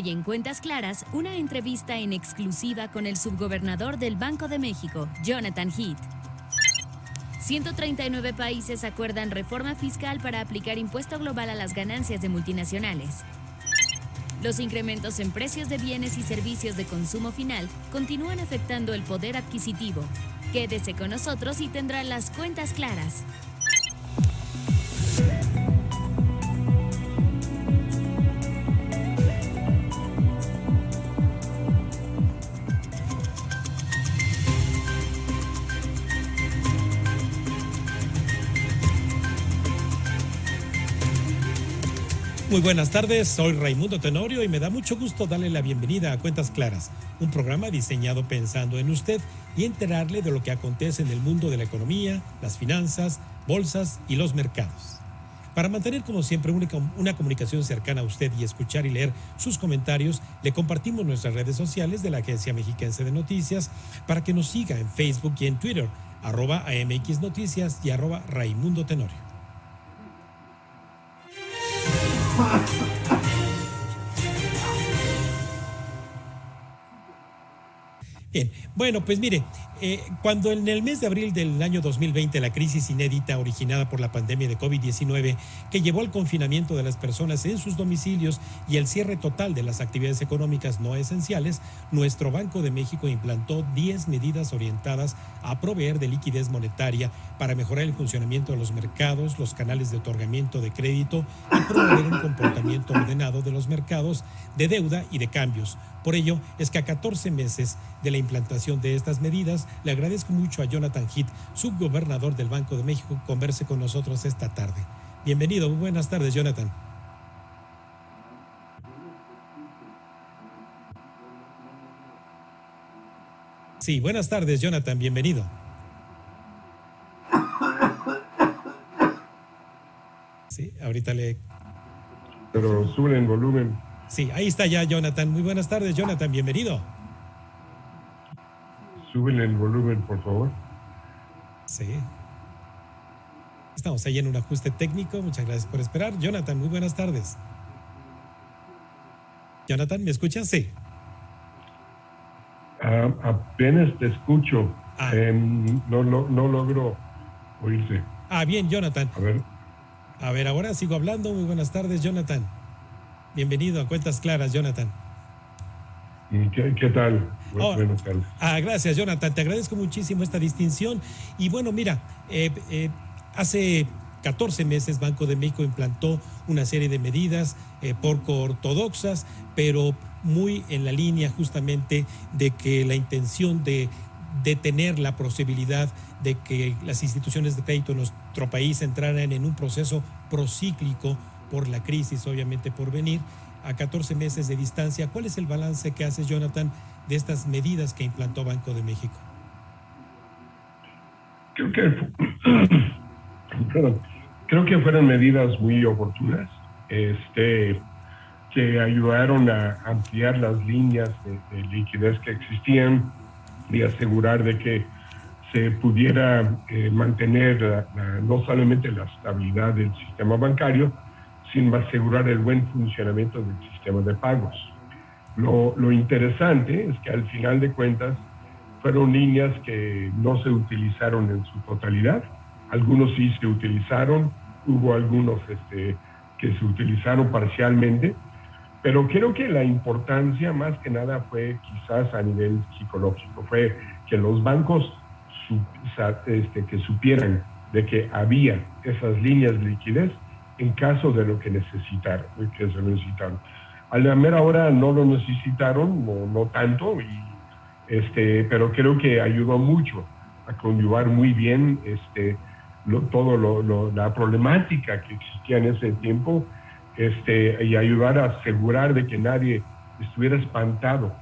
Hoy en Cuentas Claras, una entrevista en exclusiva con el subgobernador del Banco de México, Jonathan Heath. 139 países acuerdan reforma fiscal para aplicar impuesto global a las ganancias de multinacionales. Los incrementos en precios de bienes y servicios de consumo final continúan afectando el poder adquisitivo. Quédese con nosotros y tendrá las cuentas claras. Muy buenas tardes, soy Raimundo Tenorio y me da mucho gusto darle la bienvenida a Cuentas Claras, un programa diseñado pensando en usted y enterarle de lo que acontece en el mundo de la economía, las finanzas, bolsas y los mercados. Para mantener como siempre una comunicación cercana a usted y escuchar y leer sus comentarios, le compartimos nuestras redes sociales de la Agencia Mexiquense de Noticias para que nos siga en Facebook y en Twitter, @AMX Noticias y @Raimundo Tenorio. Bien, bueno, pues mire, cuando en el mes de abril del año 2020 la crisis inédita originada por la pandemia de COVID-19 que llevó al confinamiento de las personas en sus domicilios y el cierre total de las actividades económicas no esenciales, nuestro Banco de México implantó 10 medidas orientadas a proveer de liquidez monetaria para mejorar el funcionamiento de los mercados, los canales de otorgamiento de crédito y promover un comportamiento ordenado de los mercados de deuda y de cambios. Por ello, es que a 14 meses de la implantación de estas medidas, le agradezco mucho a Jonathan Heath, subgobernador del Banco de México, converse con nosotros esta tarde. Bienvenido, muy buenas tardes, Jonathan. Sí, buenas tardes, Jonathan, bienvenido. Sí, ahorita le... Pero sube el volumen. Sí, ahí está ya, Jonathan. Muy buenas tardes, Jonathan, bienvenido. Súbele el volumen, por favor. Sí. Estamos ahí en un ajuste técnico. Muchas gracias por esperar. Jonathan, muy buenas tardes. Jonathan, ¿me escuchas? Sí. Apenas te escucho. No logro oírse. Bien, Jonathan. A ver, ahora sigo hablando. Muy buenas tardes, Jonathan. Bienvenido a Cuentas Claras, Jonathan. ¿Qué tal? Buenas tardes. Gracias, Jonathan. Te agradezco muchísimo esta distinción. Y bueno, mira, hace 14 meses Banco de México implantó una serie de medidas poco ortodoxas, pero muy en la línea justamente de que la intención de tener la posibilidad de que las instituciones de crédito en nuestro país entraran en un proceso procíclico por la crisis, obviamente por venir. A 14 meses de distancia, ¿cuál es el balance que haces, Jonathan, de estas medidas que implantó Banco de México? Creo que fueron medidas muy oportunas, que ayudaron a ampliar las líneas de liquidez que existían y asegurar de que se pudiera mantener no solamente la estabilidad del sistema bancario, sino asegurar el buen funcionamiento del sistema de pagos. Lo interesante es que al final de cuentas fueron líneas que no se utilizaron en su totalidad. Algunos sí se utilizaron, hubo algunos que se utilizaron parcialmente, pero creo que la importancia más que nada fue quizás a nivel psicológico, fue que los bancos que supieran de que había esas líneas de liquidez en caso de lo que necesitaron, que se necesitaron. A la mera hora no lo necesitaron, no tanto, pero creo que ayudó mucho a conllevar muy bien la problemática que existía en ese tiempo, y ayudar a asegurar de que nadie estuviera espantado,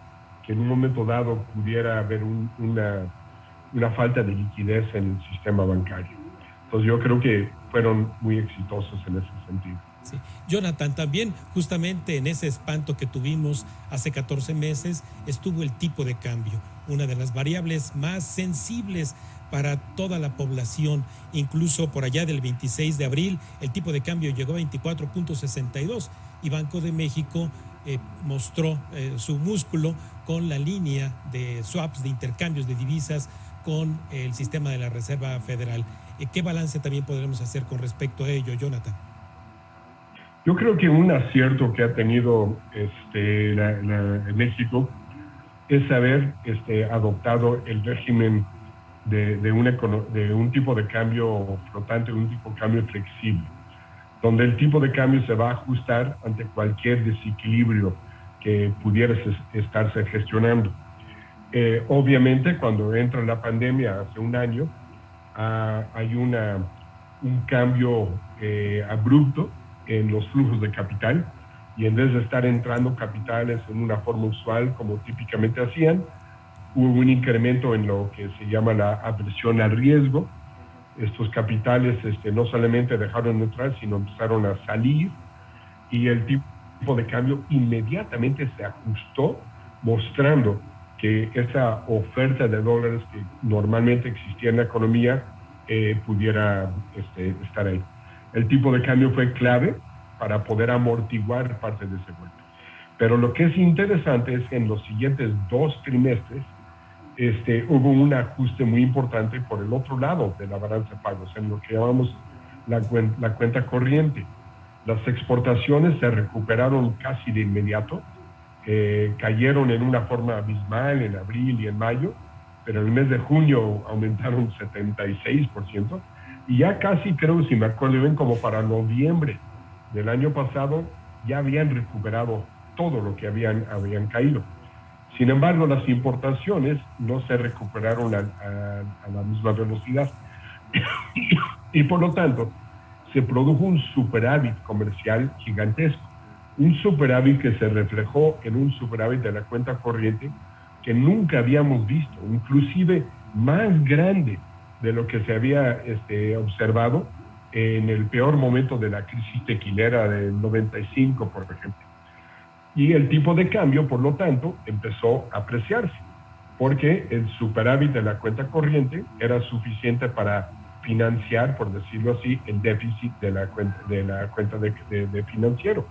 que en un momento dado pudiera haber una falta de liquidez en el sistema bancario. Entonces yo creo que fueron muy exitosos en ese sentido. Sí. Jonathan, también justamente en ese espanto que tuvimos hace 14 meses estuvo el tipo de cambio, una de las variables más sensibles para toda la población. Incluso por allá del 26 de abril el tipo de cambio llegó a 24.62 y Banco de México mostró su músculo con la línea de swaps, de intercambios de divisas con el sistema de la Reserva Federal. ¿Qué balance también podremos hacer con respecto a ello, Jonathan? Yo creo que un acierto que ha tenido México es haber adoptado el régimen de un tipo de cambio flotante, un tipo de cambio flexible, donde el tipo de cambio se va a ajustar ante cualquier desequilibrio que pudiera estarse gestionando. Obviamente, cuando entra la pandemia hace un año, hay un cambio abrupto en los flujos de capital, y en vez de estar entrando capitales en una forma usual como típicamente hacían, hubo un incremento en lo que se llama la aversión al riesgo. Estos capitales no solamente dejaron de entrar, sino empezaron a salir, y el tipo de cambio inmediatamente se ajustó, mostrando que esa oferta de dólares que normalmente existía en la economía pudiera estar ahí. El tipo de cambio fue clave para poder amortiguar parte de ese golpe. Pero lo que es interesante es que en los siguientes 2 trimestres hubo un ajuste muy importante por el otro lado de la balanza de pagos, en lo que llamamos la cuenta corriente. Las exportaciones se recuperaron casi de inmediato, cayeron en una forma abismal en abril y en mayo, pero en el mes de junio aumentaron 76%, y ya casi, creo, si me acuerdo bien, como para noviembre del año pasado, ya habían recuperado todo lo que habían caído. Sin embargo, las importaciones no se recuperaron a la misma velocidad y por lo tanto se produjo un superávit comercial gigantesco, un superávit que se reflejó en un superávit de la cuenta corriente que nunca habíamos visto, inclusive más grande de lo que se había observado en el peor momento de la crisis tequilera del 95, por ejemplo. Y el tipo de cambio, por lo tanto, empezó a apreciarse, porque el superávit de la cuenta corriente era suficiente para financiar, por decirlo así, el déficit de la cuenta de financiero.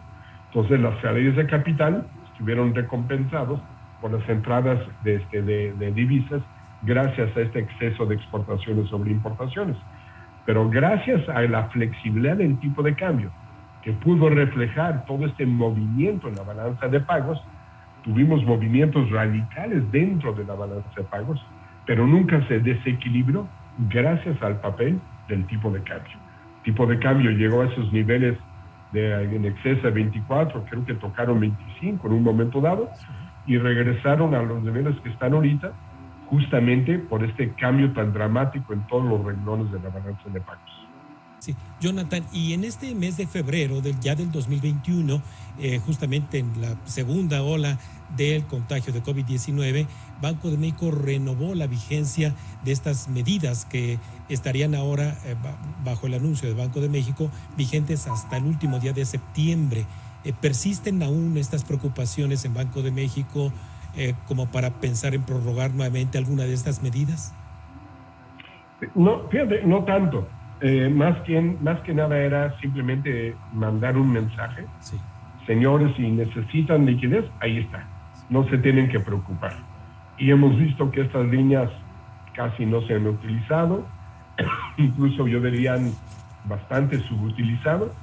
Entonces, las salidas de capital estuvieron recompensados por las entradas de divisas gracias a este exceso de exportaciones sobre importaciones. Pero gracias a la flexibilidad del tipo de cambio, que pudo reflejar todo este movimiento en la balanza de pagos, tuvimos movimientos radicales dentro de la balanza de pagos, pero nunca se desequilibró gracias al papel del tipo de cambio. El tipo de cambio llegó a esos niveles en exceso de 24, creo que tocaron 25 en un momento dado, y regresaron a los niveles que están ahorita, justamente por este cambio tan dramático en todos los renglones de la balanza de pagos. Sí, Jonathan, y en este mes de febrero del 2021, justamente en la segunda ola del contagio de COVID-19, Banco de México renovó la vigencia de estas medidas que estarían ahora, bajo el anuncio del Banco de México, vigentes hasta el último día de septiembre. ¿Persisten aún estas preocupaciones en Banco de México como para pensar en prorrogar nuevamente alguna de estas medidas? No, fíjate, no tanto. Más que nada era simplemente mandar un mensaje. Sí. Señores, si necesitan liquidez, ahí está. No se tienen que preocupar. Y hemos visto que estas líneas casi no se han utilizado, incluso yo diría bastante subutilizado,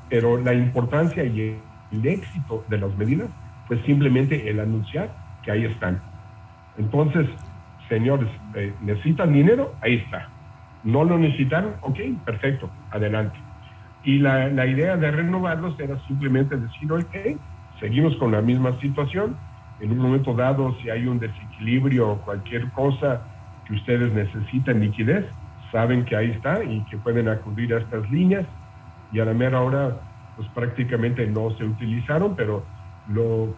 pero la importancia y el éxito de las medidas fue simplemente el anunciar que ahí están. Entonces, señores, ¿necesitan dinero? Ahí está. ¿No lo necesitaron? Ok, perfecto, adelante. Y la idea de renovarlos era simplemente decir, ok, seguimos con la misma situación. En un momento dado, si hay un desequilibrio o cualquier cosa que ustedes necesitan liquidez, saben que ahí está y que pueden acudir a estas líneas. Y a la mera hora, pues prácticamente no se utilizaron, pero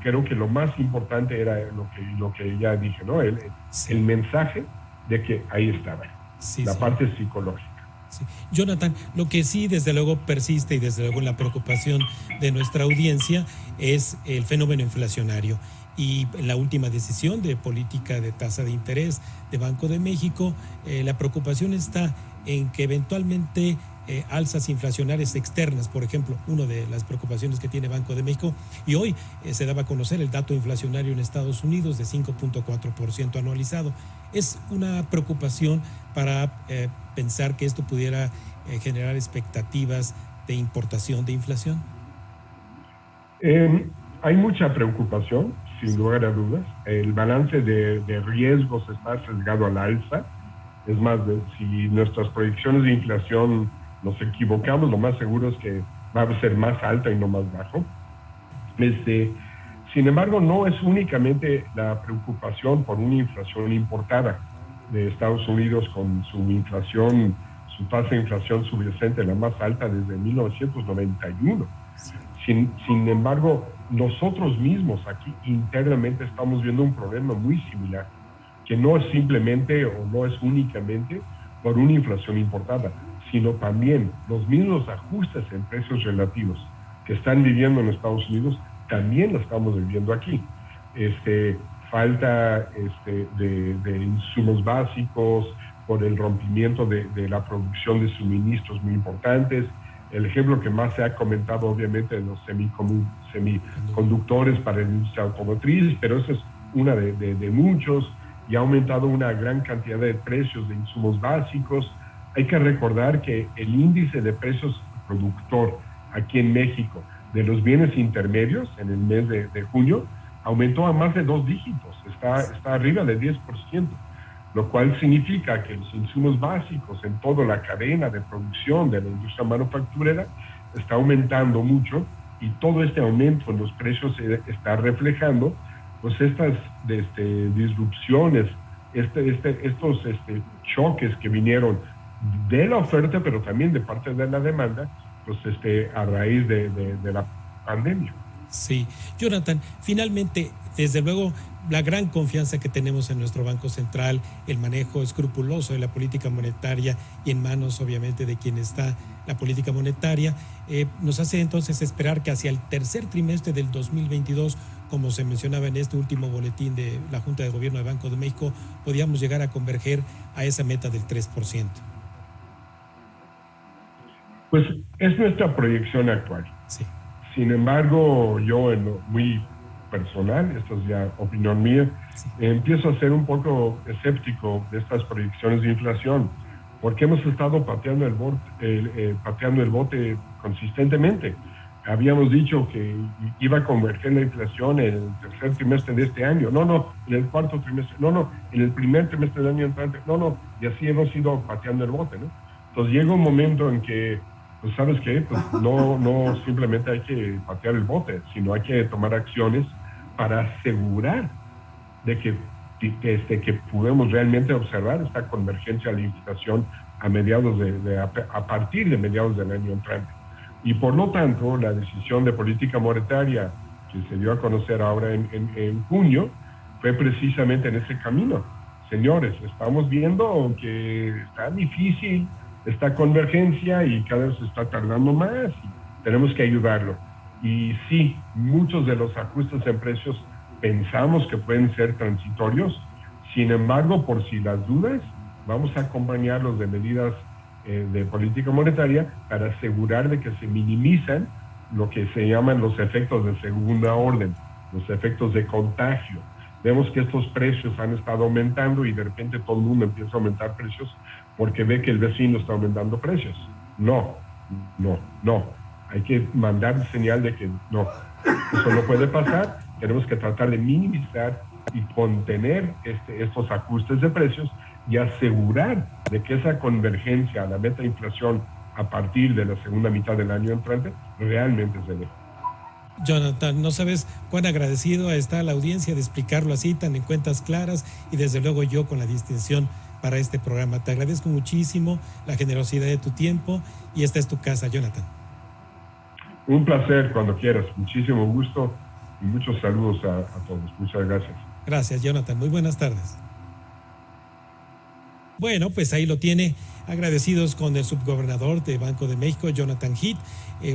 creo que lo más importante era lo que ya dije, ¿no? El mensaje de que ahí estaba, la parte psicológica. Sí. Jonathan, lo que sí desde luego persiste y desde luego la preocupación de nuestra audiencia es el fenómeno inflacionario. Y en la última decisión de política de tasa de interés de Banco de México, la preocupación está en que eventualmente alzas inflacionarias externas, por ejemplo, una de las preocupaciones que tiene Banco de México, y hoy se daba a conocer el dato inflacionario en Estados Unidos de 5.4% anualizado. Es una preocupación para pensar que esto pudiera generar expectativas de importación de inflación. Hay mucha preocupación, sin lugar a dudas. El balance de riesgos está sesgado al alza. Es más, si nuestras proyecciones de inflación nos equivocamos, lo más seguro es que va a ser más alta y no más bajo. Sin embargo, no es únicamente la preocupación por una inflación importada de Estados Unidos con su inflación, su tasa de inflación subyacente la más alta desde 1991. Sin embargo, nosotros mismos aquí internamente estamos viendo un problema muy similar, que no es simplemente o no es únicamente por una inflación importada, sino también los mismos ajustes en precios relativos que están viviendo en Estados Unidos, también lo estamos viviendo aquí. Falta de insumos básicos, por el rompimiento de la producción de suministros muy importantes. El ejemplo que más se ha comentado, obviamente, de los semiconductores para la industria automotriz, pero esa es una de muchos, y ha aumentado una gran cantidad de precios de insumos básicos. Hay que recordar que el índice de precios productor aquí en México de los bienes intermedios en el mes de junio aumentó a más de 2 dígitos, está arriba de 10%, lo cual significa que los insumos básicos en toda la cadena de producción de la industria manufacturera está aumentando mucho, y todo este aumento en los precios está reflejando pues estas disrupciones, estos choques que vinieron de la oferta, pero también de parte de la demanda, pues a raíz de la pandemia. Sí, Jonathan, finalmente, desde luego, la gran confianza que tenemos en nuestro Banco Central, el manejo escrupuloso de la política monetaria y en manos, obviamente, de quien está la política monetaria, nos hace entonces esperar que hacia el tercer trimestre del 2022, como se mencionaba en este último boletín de la Junta de Gobierno de Banco de México, podíamos llegar a converger a esa meta del 3%. Pues es nuestra proyección actual. Sí. Sin embargo, yo en lo muy personal, esto es ya opinión mía, sí, empiezo a ser un poco escéptico de estas proyecciones de inflación, porque hemos estado pateando el bote consistentemente. Habíamos dicho que iba a converger la inflación en el tercer trimestre de este año, en el cuarto trimestre, en el primer trimestre del año entrante, y así hemos ido pateando el bote, ¿no? Entonces llega un momento en que, pues, ¿sabes qué? Pues no simplemente hay que patear el bote, sino hay que tomar acciones para asegurar de que podemos realmente observar esta convergencia de la inflación a partir de mediados del año entrante. Y por lo tanto, la decisión de política monetaria que se dio a conocer ahora en junio fue precisamente en ese camino. Señores, estamos viendo que está difícil esta convergencia y cada vez se está tardando más y tenemos que ayudarlo. Y sí, muchos de los ajustes en precios pensamos que pueden ser transitorios. Sin embargo, por si las dudas, vamos a acompañarlos de medidas de política monetaria para asegurar de que se minimizan lo que se llaman los efectos de segunda orden, los efectos de contagio. Vemos que estos precios han estado aumentando y de repente todo el mundo empieza a aumentar precios porque ve que el vecino está aumentando precios. No. Hay que mandar señal de que no, eso no puede pasar. Tenemos que tratar de minimizar y contener estos ajustes de precios y asegurar de que esa convergencia a la meta de inflación a partir de la segunda mitad del año entrante realmente se dé. Jonathan, no sabes cuán agradecido está la audiencia de explicarlo así, tan en cuentas claras, y desde luego yo con la distinción para este programa. Te agradezco muchísimo la generosidad de tu tiempo y esta es tu casa, Jonathan. Un placer, cuando quieras. Muchísimo gusto y muchos saludos a todos. Muchas gracias. Gracias, Jonathan. Muy buenas tardes. Bueno, pues ahí lo tiene. Agradecidos con el subgobernador de Banco de México, Jonathan Heath,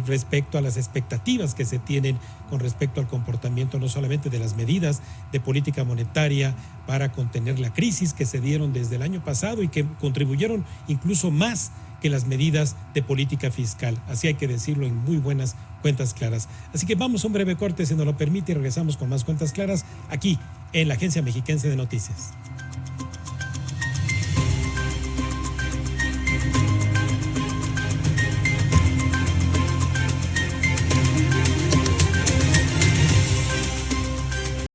respecto a las expectativas que se tienen con respecto al comportamiento no solamente de las medidas de política monetaria para contener la crisis que se dieron desde el año pasado y que contribuyeron incluso más que las medidas de política fiscal. Así hay que decirlo, en muy buenas cuentas claras. Así que vamos a un breve corte, si nos lo permite, y regresamos con más cuentas claras aquí en la Agencia Mexiquense de Noticias.